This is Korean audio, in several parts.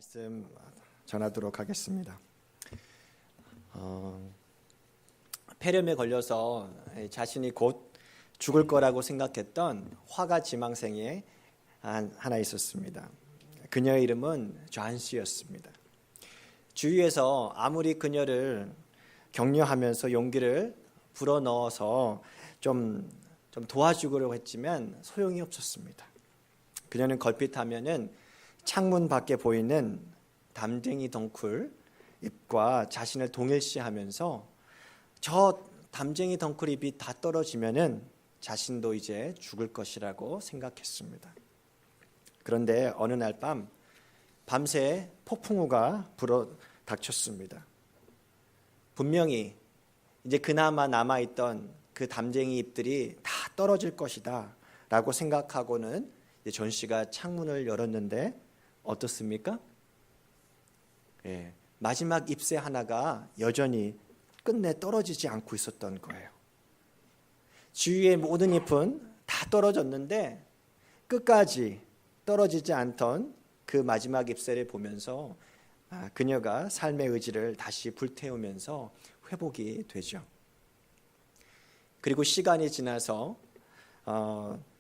말씀 전하도록 하겠습니다. 폐렴에 걸려서 자신이 곧 죽을 거라고 생각했던 화가 지망생이 하나 있었습니다. 그녀의 이름은 존 씨였습니다. 주위에서 아무리 그녀를 격려하면서 용기를 불어넣어서 좀 도와주려고 했지만 소용이 없었습니다. 그녀는 걸핏하면은 창문 밖에 보이는 담쟁이 덩쿨 잎과 자신을 동일시하면서 저 담쟁이 덩쿨 잎이 다 떨어지면은 자신도 이제 죽을 것이라고 생각했습니다. 그런데 어느 날 밤새 폭풍우가 불어 닥쳤습니다. 분명히 이제 그나마 남아있던 그 담쟁이 잎들이 다 떨어질 것이다 라고 생각하고는 존 씨가 창문을 열었는데 어떻습니까? 마지막 잎새 하나가 여전히 끝내 떨어지지 않고 있었던 거예요. 주위의 모든 잎은 다 떨어졌는데 끝까지 떨어지지 않던 그 마지막 잎새를 보면서 그녀가 삶의 의지를 다시 불태우면서 회복이 되죠. 그리고 시간이 지나서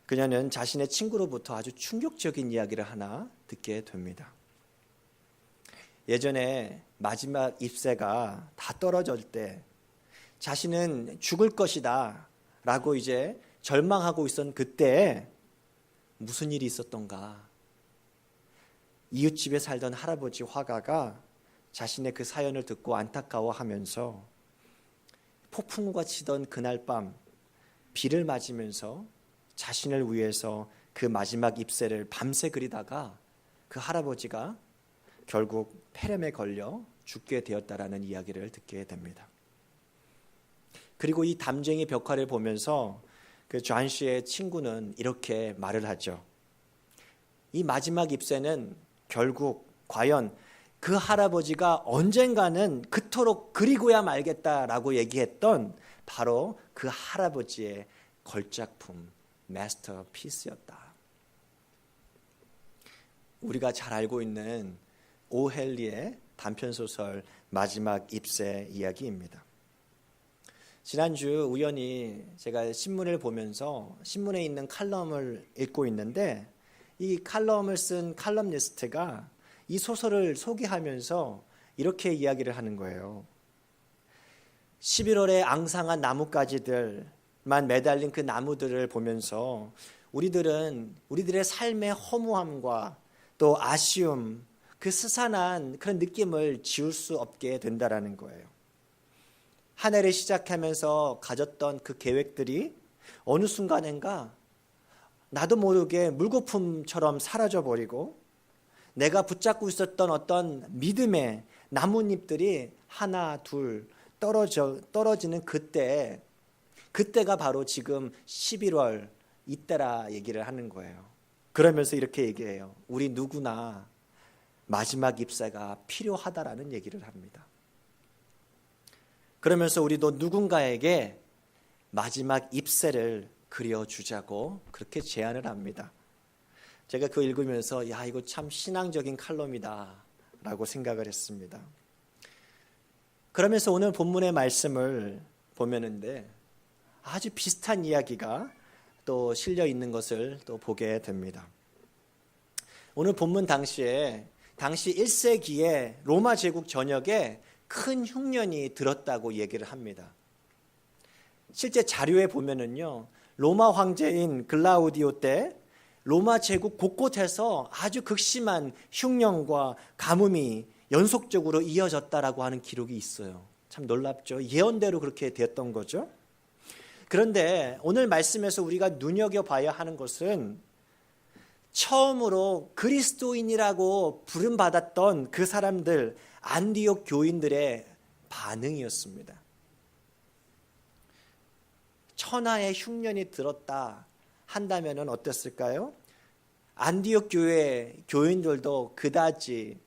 그녀는 자신의 친구로부터 아주 충격적인 이야기를 하나 듣게 됩니다. 예전에 마지막 잎새가 다 떨어질 때 자신은 죽을 것이다 라고 이제 절망하고 있었던 그때 무슨 일이 있었던가. 이웃집에 살던 할아버지 화가가 자신의 그 사연을 듣고 안타까워하면서 폭풍우가 치던 그날 밤 비를 맞으면서 자신을 위해서 그 마지막 잎새를 밤새 그리다가 그 할아버지가 결국 폐렴에 걸려 죽게 되었다라는 이야기를 듣게 됩니다. 그리고 이 담쟁이 벽화를 보면서 그 존 씨의 친구는 이렇게 말을 하죠. 이 마지막 잎새는 결국 과연 그 할아버지가 언젠가는 그토록 그리고야 말겠다라고 얘기했던 바로 그 할아버지의 걸작품 마스터피스였다. 우리가 잘 알고 있는 오헬리의 단편소설 마지막 잎새 이야기입니다. 지난주 우연히 제가 신문을 보면서 신문에 있는 칼럼을 읽고 있는데 이 칼럼을 쓴 칼럼니스트가 이 소설을 소개하면서 이렇게 이야기를 하는 거예요. 11월에 앙상한 나뭇가지들만 매달린 그 나무들을 보면서 우리들의 삶의 허무함과 또 아쉬움, 그 스산한 그런 느낌을 지울 수 없게 된다라는 거예요. 한 해를 시작하면서 가졌던 그 계획들이 어느 순간인가 나도 모르게 물거품처럼 사라져버리고 내가 붙잡고 있었던 어떤 믿음의 나뭇잎들이 하나 둘 떨어지는 그때가 바로 지금 11월 이때라 얘기를 하는 거예요. 그러면서 이렇게 얘기해요. 우리 누구나 마지막 잎새가 필요하다라는 얘기를 합니다. 그러면서 우리도 누군가에게 마지막 잎새를 그려주자고 그렇게 제안을 합니다. 제가 그거 읽으면서 야, 이거 참 신앙적인 칼럼이다 라고 생각을 했습니다. 그러면서 오늘 본문의 말씀을 보면은데 아주 비슷한 이야기가 또 실려 있는 것을 또 보게 됩니다. 오늘 본문 당시 1세기에 로마 제국 전역에 큰 흉년이 들었다고 얘기를 합니다. 실제 자료에 보면은요, 로마 황제인 글라우디오 때 로마 제국 곳곳에서 아주 극심한 흉년과 가뭄이 연속적으로 이어졌다라고 하는 기록이 있어요. 참 놀랍죠. 예언대로 그렇게 되었던 거죠. 그런데 오늘 말씀에서 우리가 눈여겨봐야 하는 것은 처음으로 그리스도인이라고 부름받았던 그 사람들, 안디옥 교인들의 반응이었습니다. 천하의 흉년이 들었다 한다면 어땠을까요? 안디옥 교회 교인들도 그다지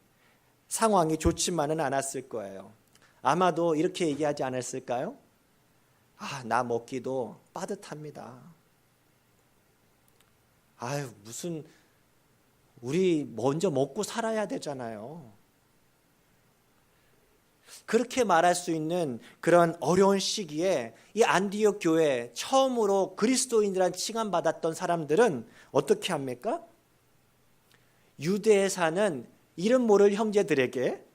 상황이 좋지만은 않았을 거예요. 아마도 이렇게 얘기하지 않았을까요? 나 먹기도 빠듯합니다. 무슨 우리 먼저 먹고 살아야 되잖아요. 그렇게 말할 수 있는 그런 어려운 시기에 이 안디옥 교회 처음으로 그리스도인이란 칭함받았던 사람들은 어떻게 합니까? 유대에 사는 이름 모를 형제들에게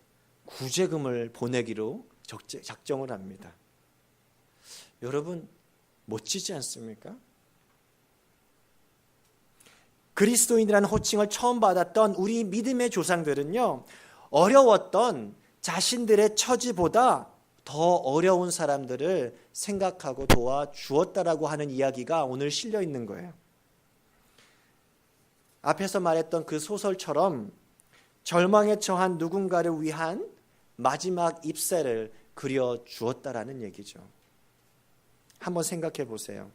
구제금을 보내기로 작정을 합니다. 여러분 멋지지 않습니까? 그리스도인이라는 호칭을 처음 받았던 우리 믿음의 조상들은요, 어려웠던 자신들의 처지보다 더 어려운 사람들을 생각하고 도와주었다라고 하는 이야기가 오늘 실려 있는 거예요. 앞에서 말했던 그 소설처럼 절망에 처한 누군가를 위한 마지막 입새를 그려주었다라는 얘기죠. 한번 생각해 보세요.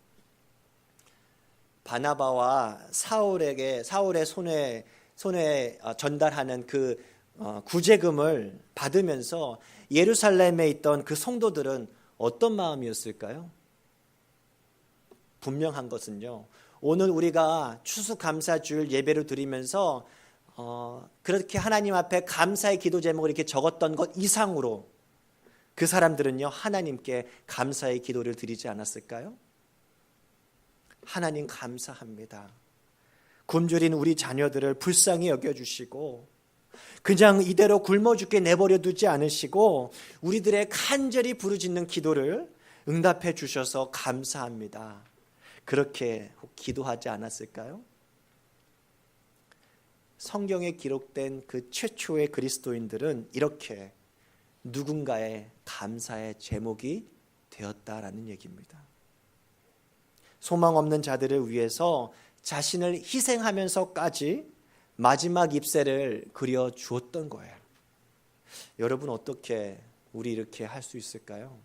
바나바와 사울의 손에 전달하는 그 구제금을 받으면서 예루살렘에 있던 그 성도들은 어떤 마음이었을까요? 분명한 것은요, 오늘 우리가 추수감사주일 예배를 드리면서 그렇게 하나님 앞에 감사의 기도 제목을 이렇게 적었던 것 이상으로 그 사람들은요, 하나님께 감사의 기도를 드리지 않았을까요? 하나님 감사합니다. 굶주린 우리 자녀들을 불쌍히 여겨주시고 그냥 이대로 굶어 죽게 내버려 두지 않으시고 우리들의 간절히 부르짖는 기도를 응답해 주셔서 감사합니다. 그렇게 기도하지 않았을까요? 성경에 기록된 그 최초의 그리스도인들은 이렇게 누군가의 감사의 제목이 되었다라는 얘기입니다. 소망 없는 자들을 위해서 자신을 희생하면서까지 마지막 입새를 그려 주었던 거예요. 여러분 어떻게 우리 이렇게 할 수 있을까요?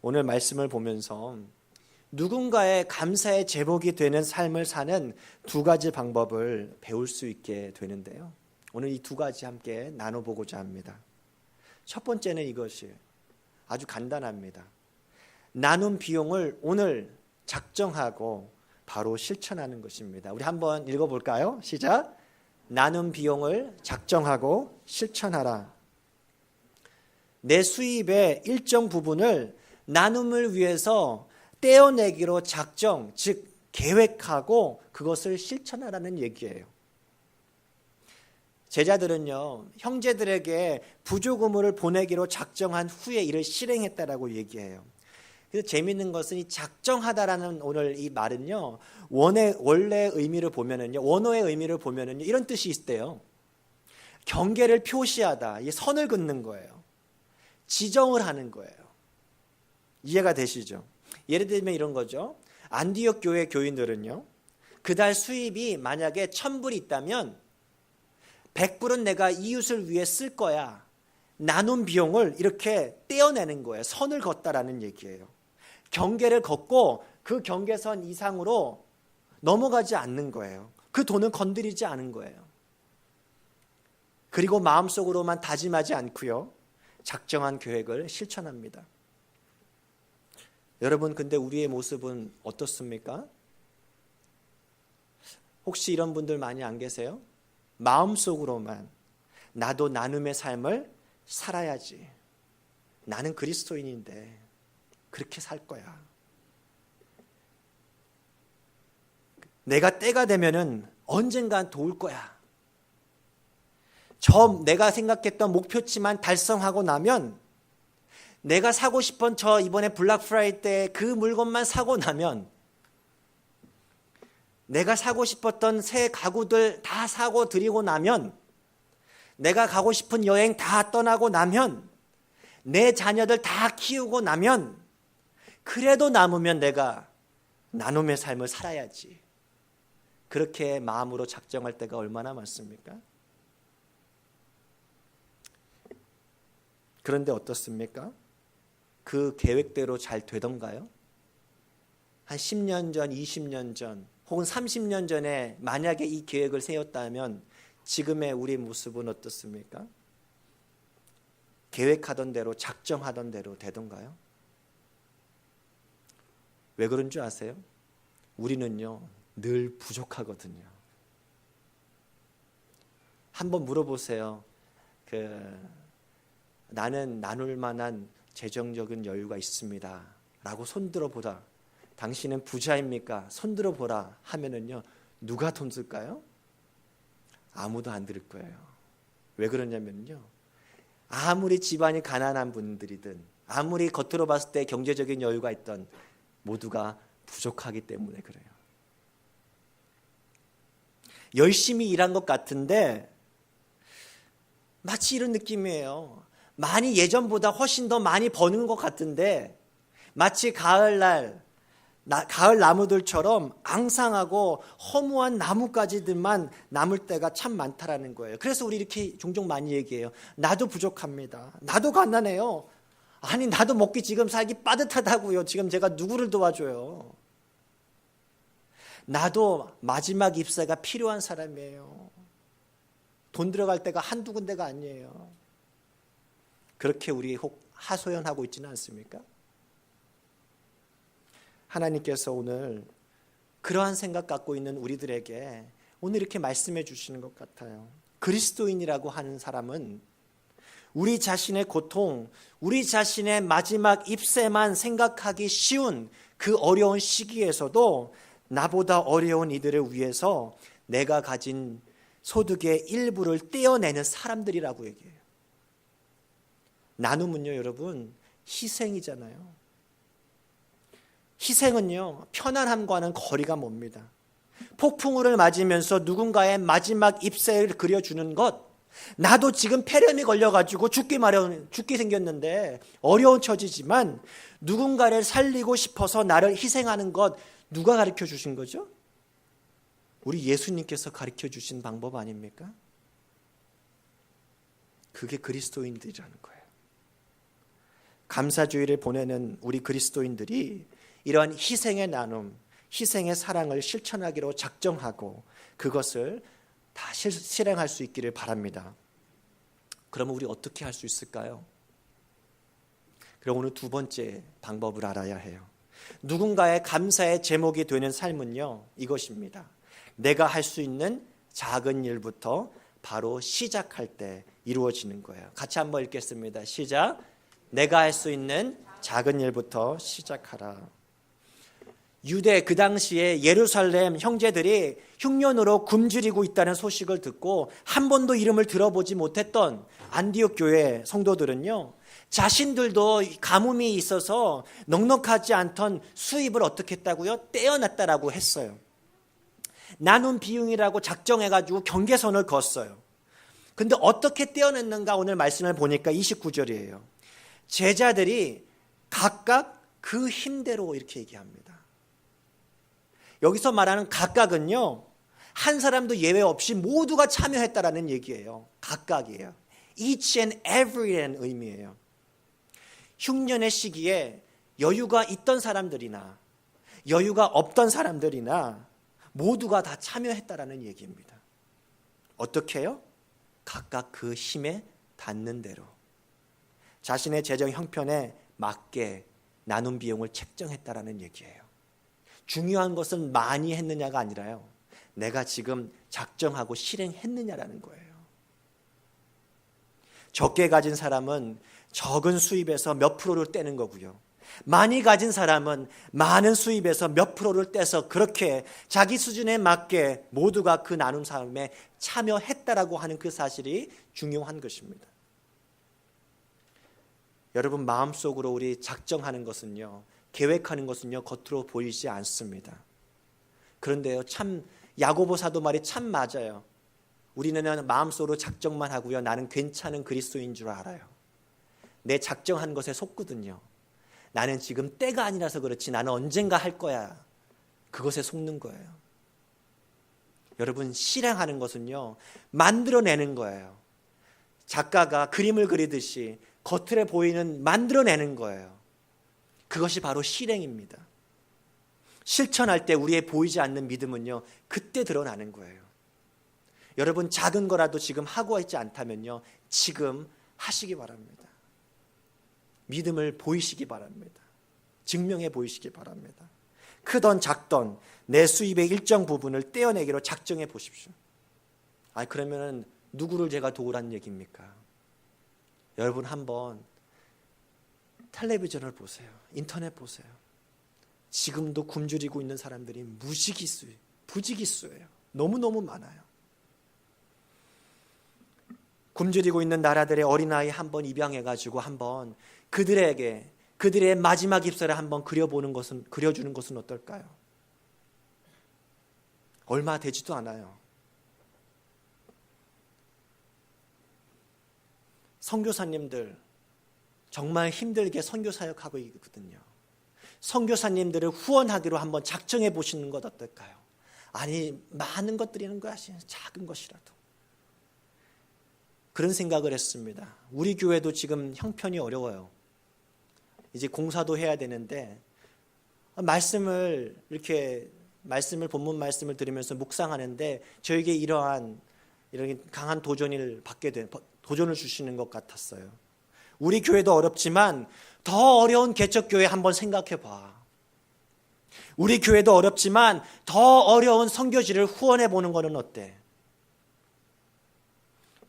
오늘 말씀을 보면서 누군가의 감사의 제목이 되는 삶을 사는 두 가지 방법을 배울 수 있게 되는데요. 오늘 이 두 가지 함께 나눠보고자 합니다. 첫 번째는 이것이 아주 간단합니다. 나눈 비용을 오늘 작정하고 바로 실천하는 것입니다. 우리 한번 읽어볼까요? 시작. 나눈 비용을 작정하고 실천하라. 내 수입의 일정 부분을 나눔을 위해서 떼어내기로 작정, 즉 계획하고 그것을 실천하라는 얘기예요. 제자들은요, 형제들에게 부조금을 보내기로 작정한 후에 이를 실행했다라고 얘기해요. 그래서 재미있는 것은 이 작정하다라는 오늘 이 말은요, 원래 의미를 보면은요, 원어의 의미를 보면은요, 이런 뜻이 있대요. 경계를 표시하다, 이 선을 긋는 거예요. 지정을 하는 거예요. 이해가 되시죠? 예를 들면 이런 거죠. 안디옥 교회 교인들은요, 그달 수입이 만약에 1,000불이 있다면 100불은 내가 이웃을 위해 쓸 거야. 나눈 비용을 이렇게 떼어내는 거예요. 선을 걷다라는 얘기예요. 경계를 걷고 그 경계선 이상으로 넘어가지 않는 거예요. 그 돈은 건드리지 않은 거예요. 그리고 마음속으로만 다짐하지 않고요, 작정한 계획을 실천합니다. 여러분, 근데 우리의 모습은 어떻습니까? 혹시 이런 분들 많이 안 계세요? 마음속으로만 나도 나눔의 삶을 살아야지. 나는 그리스도인인데 그렇게 살 거야. 내가 때가 되면은 언젠간 도울 거야. 내가 생각했던 목표치만 달성하고 나면, 내가 사고 싶은 이번에 블랙 프라이데이 때 그 물건만 사고 나면, 내가 사고 싶었던 새 가구들 다 사고 드리고 나면, 내가 가고 싶은 여행 다 떠나고 나면, 내 자녀들 다 키우고 나면, 그래도 남으면 내가 나눔의 삶을 살아야지. 그렇게 마음으로 작정할 때가 얼마나 많습니까? 그런데 어떻습니까? 그 계획대로 잘 되던가요? 한 10년 전, 20년 전, 혹은 30년 전에 만약에 이 계획을 세웠다면 지금의 우리 모습은 어떻습니까? 계획하던 대로, 작정하던 대로 되던가요? 왜 그런 줄 아세요? 우리는요, 늘 부족하거든요. 한번 물어보세요. 나는 나눌 만한 재정적인 여유가 있습니다 라고 손들어 보라. 당신은 부자입니까? 손들어 보라 하면은요, 누가 돈 쓸까요? 아무도 안 들을 거예요. 왜 그러냐면요, 아무리 집안이 가난한 분들이든 아무리 겉으로 봤을 때 경제적인 여유가 있던 모두가 부족하기 때문에 그래요. 열심히 일한 것 같은데 마치 이런 느낌이에요. 많이 예전보다 훨씬 더 많이 버는 것 같은데 마치 가을 나무들처럼 앙상하고 허무한 나뭇가지들만 남을 때가 참 많다라는 거예요. 그래서 우리 이렇게 종종 많이 얘기해요. 나도 부족합니다. 나도 가난해요. 아니, 나도 먹기 지금 살기 빠듯하다고요. 지금 제가 누구를 도와줘요. 나도 마지막 입세가 필요한 사람이에요. 돈 들어갈 때가 한두 군데가 아니에요. 그렇게 우리 혹 하소연하고 있지는 않습니까? 하나님께서 오늘 그러한 생각 갖고 있는 우리들에게 오늘 이렇게 말씀해 주시는 것 같아요. 그리스도인이라고 하는 사람은 우리 자신의 고통, 우리 자신의 마지막 입세만 생각하기 쉬운 그 어려운 시기에서도 나보다 어려운 이들을 위해서 내가 가진 소득의 일부를 떼어내는 사람들이라고 얘기해요. 나눔은요, 여러분, 희생이잖아요. 희생은요, 편안함과는 거리가 멉니다. 폭풍우를 맞으면서 누군가의 마지막 입새를 그려주는 것, 나도 지금 폐렴이 걸려가지고 죽게 생겼는데 어려운 처지지만 누군가를 살리고 싶어서 나를 희생하는 것, 누가 가르쳐 주신 거죠? 우리 예수님께서 가르쳐 주신 방법 아닙니까? 그게 그리스도인들이라는 거예요. 감사주의를 보내는 우리 그리스도인들이 이러한 희생의 나눔, 희생의 사랑을 실천하기로 작정하고 그것을 다 실행할 수 있기를 바랍니다. 그러면 우리 어떻게 할 수 있을까요? 그럼 오늘 두 번째 방법을 알아야 해요. 누군가의 감사의 제목이 되는 삶은요, 이것입니다. 내가 할 수 있는 작은 일부터 바로 시작할 때 이루어지는 거예요. 같이 한번 읽겠습니다. 시작. 내가 할 수 있는 작은 일부터 시작하라. 유대 그 당시에 예루살렘 형제들이 흉년으로 굶주리고 있다는 소식을 듣고 한 번도 이름을 들어보지 못했던 안디옥 교회 성도들은요, 자신들도 가뭄이 있어서 넉넉하지 않던 수입을 어떻게 했다고요? 떼어놨다라고 했어요. 나눔 비용이라고 작정해가지고 경계선을 걷어요. 근데 어떻게 떼어냈는가 오늘 말씀을 보니까 29절이에요. 제자들이 각각 그 힘대로 이렇게 얘기합니다. 여기서 말하는 각각은요, 한 사람도 예외 없이 모두가 참여했다라는 얘기예요. 각각이에요. Each and every라는 의미예요. 흉년의 시기에 여유가 있던 사람들이나 여유가 없던 사람들이나 모두가 다 참여했다라는 얘기입니다. 어떻게 해요? 각각 그 힘에 닿는 대로 자신의 재정 형편에 맞게 나눔 비용을 책정했다라는 얘기예요. 중요한 것은 많이 했느냐가 아니라요, 내가 지금 작정하고 실행했느냐라는 거예요. 적게 가진 사람은 적은 수입에서 몇 프로를 떼는 거고요, 많이 가진 사람은 많은 수입에서 몇 프로를 떼서 그렇게 자기 수준에 맞게 모두가 그 나눔 삶에 참여했다라고 하는 그 사실이 중요한 것입니다. 여러분, 마음속으로 우리 작정하는 것은요, 계획하는 것은요, 겉으로 보이지 않습니다. 그런데요, 참 야고보 사도 말이 참 맞아요. 우리는 마음속으로 작정만 하고요, 나는 괜찮은 그리스도인 줄 알아요. 내 작정한 것에 속거든요. 나는 지금 때가 아니라서 그렇지 나는 언젠가 할 거야. 그것에 속는 거예요. 여러분, 실행하는 것은요, 만들어내는 거예요. 작가가 그림을 그리듯이 겉으로 보이는 만들어내는 거예요. 그것이 바로 실행입니다. 실천할 때 우리의 보이지 않는 믿음은요, 그때 드러나는 거예요. 여러분, 작은 거라도 지금 하고 있지 않다면요, 지금 하시기 바랍니다. 믿음을 보이시기 바랍니다. 증명해 보이시기 바랍니다. 크던 작던 내 수입의 일정 부분을 떼어내기로 작정해 보십시오. 그러면은 누구를 제가 도우란 얘기입니까? 여러분 한번 텔레비전을 보세요. 인터넷 보세요. 지금도 굶주리고 있는 사람들이 부지기수예요. 너무너무 많아요. 굶주리고 있는 나라들의 어린아이 한번 입양해가지고 한번 그들의 마지막 입술을 한번 그려주는 것은 어떨까요? 얼마 되지도 않아요. 선교사님들 정말 힘들게 선교사역하고 있거든요. 선교사님들을 후원하기로 한번 작정해 보시는 것 어떨까요? 아니 많은 것 드리는 거 아시죠? 작은 것이라도. 그런 생각을 했습니다. 우리 교회도 지금 형편이 어려워요. 이제 공사도 해야 되는데 본문 말씀을 들으면서 묵상하는데 저에게 이런 강한 도전을 주시는 것 같았어요. 우리 교회도 어렵지만 더 어려운 개척교회 한번 생각해 봐. 우리 교회도 어렵지만 더 어려운 선교지를 후원해 보는 것은 어때?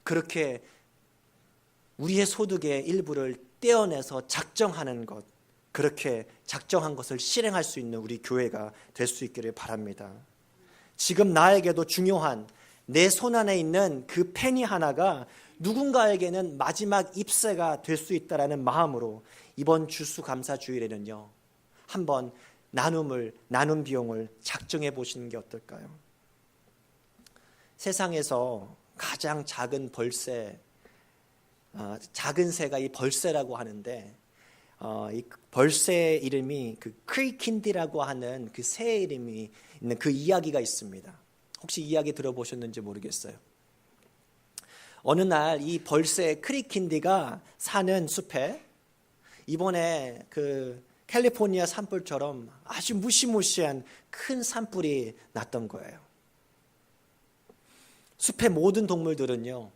그렇게 우리의 소득의 일부를 떼어내서 작정하는 것, 그렇게 작정한 것을 실행할 수 있는 우리 교회가 될 수 있기를 바랍니다. 지금 나에게도 중요한 내 손안에 있는 그 페니 하나가 누군가에게는 마지막 잎새가 될 수 있다라는 마음으로 이번 추수감사주일에는요, 한번 나눔 비용을 작정해 보시는 게 어떨까요? 세상에서 가장 작은 작은 새가 이 벌새라고 하는데, 이 벌새 이름이 그 크리킨디라고 하는 그 새 이름이 있는 그 이야기가 있습니다. 혹시 이야기 들어보셨는지 모르겠어요. 어느 날 이 벌새 크리킨디가 사는 숲에 이번에 그 캘리포니아 산불처럼 아주 무시무시한 큰 산불이 났던 거예요. 숲의 모든 동물들은요,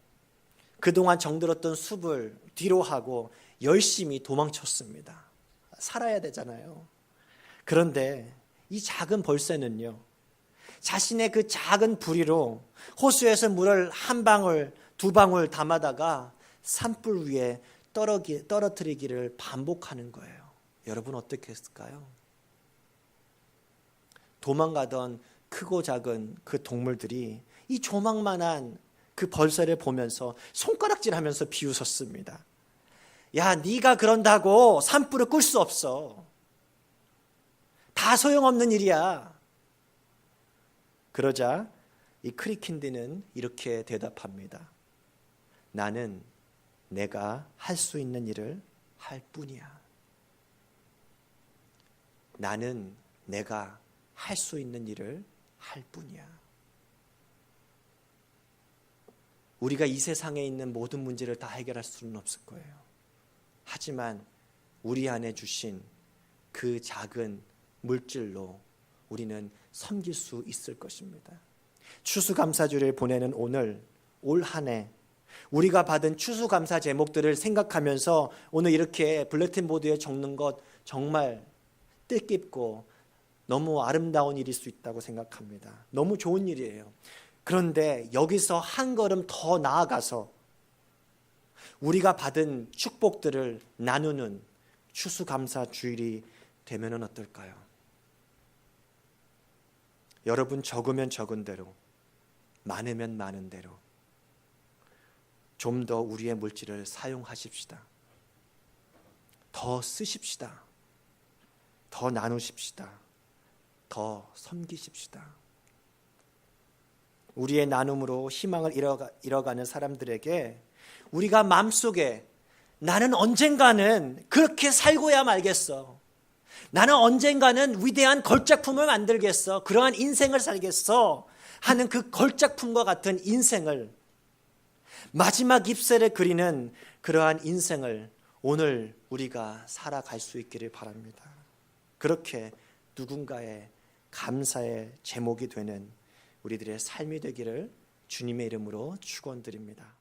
그동안 정들었던 숲을 뒤로 하고 열심히 도망쳤습니다. 살아야 되잖아요. 그런데 이 작은 벌새는요, 자신의 그 작은 부리로 호수에서 물을 한 방울, 두 방울 담아다가 산불 위에 떨어뜨리기를 반복하는 거예요. 여러분 어떻게 했을까요? 도망가던 크고 작은 그 동물들이 이 조망만한 그 벌새를 보면서 손가락질하면서 비웃었습니다. 야, 네가 그런다고 산불을 끌 수 없어. 다 소용없는 일이야. 그러자 이 크리킨디는 이렇게 대답합니다. 나는 내가 할 수 있는 일을 할 뿐이야. 나는 내가 할 수 있는 일을 할 뿐이야. 우리가 이 세상에 있는 모든 문제를 다 해결할 수는 없을 거예요. 하지만 우리 안에 주신 그 작은 물질로 우리는 섬길 수 있을 것입니다. 추수감사주를 보내는 올 한 해 우리가 받은 추수감사 제목들을 생각하면서 오늘 이렇게 블레틴보드에 적는 것 정말 뜻깊고 너무 아름다운 일일 수 있다고 생각합니다. 너무 좋은 일이에요. 그런데 여기서 한 걸음 더 나아가서 우리가 받은 축복들을 나누는 추수감사 주일이 되면 어떨까요? 여러분 적으면 적은 대로, 많으면 많은 대로 좀 더 우리의 물질을 사용하십시다. 더 쓰십시다. 더 나누십시다. 더 섬기십시다. 우리의 나눔으로 희망을 잃어가는 사람들에게 우리가 마음속에 나는 언젠가는 그렇게 살고야 말겠어. 나는 언젠가는 위대한 걸작품을 만들겠어. 그러한 인생을 살겠어. 하는 그 걸작품과 같은 인생을, 마지막 잎새를 그리는 그러한 인생을 오늘 우리가 살아갈 수 있기를 바랍니다. 그렇게 누군가의 감사의 제목이 되는 우리들의 삶이 되기를 주님의 이름으로 축원드립니다.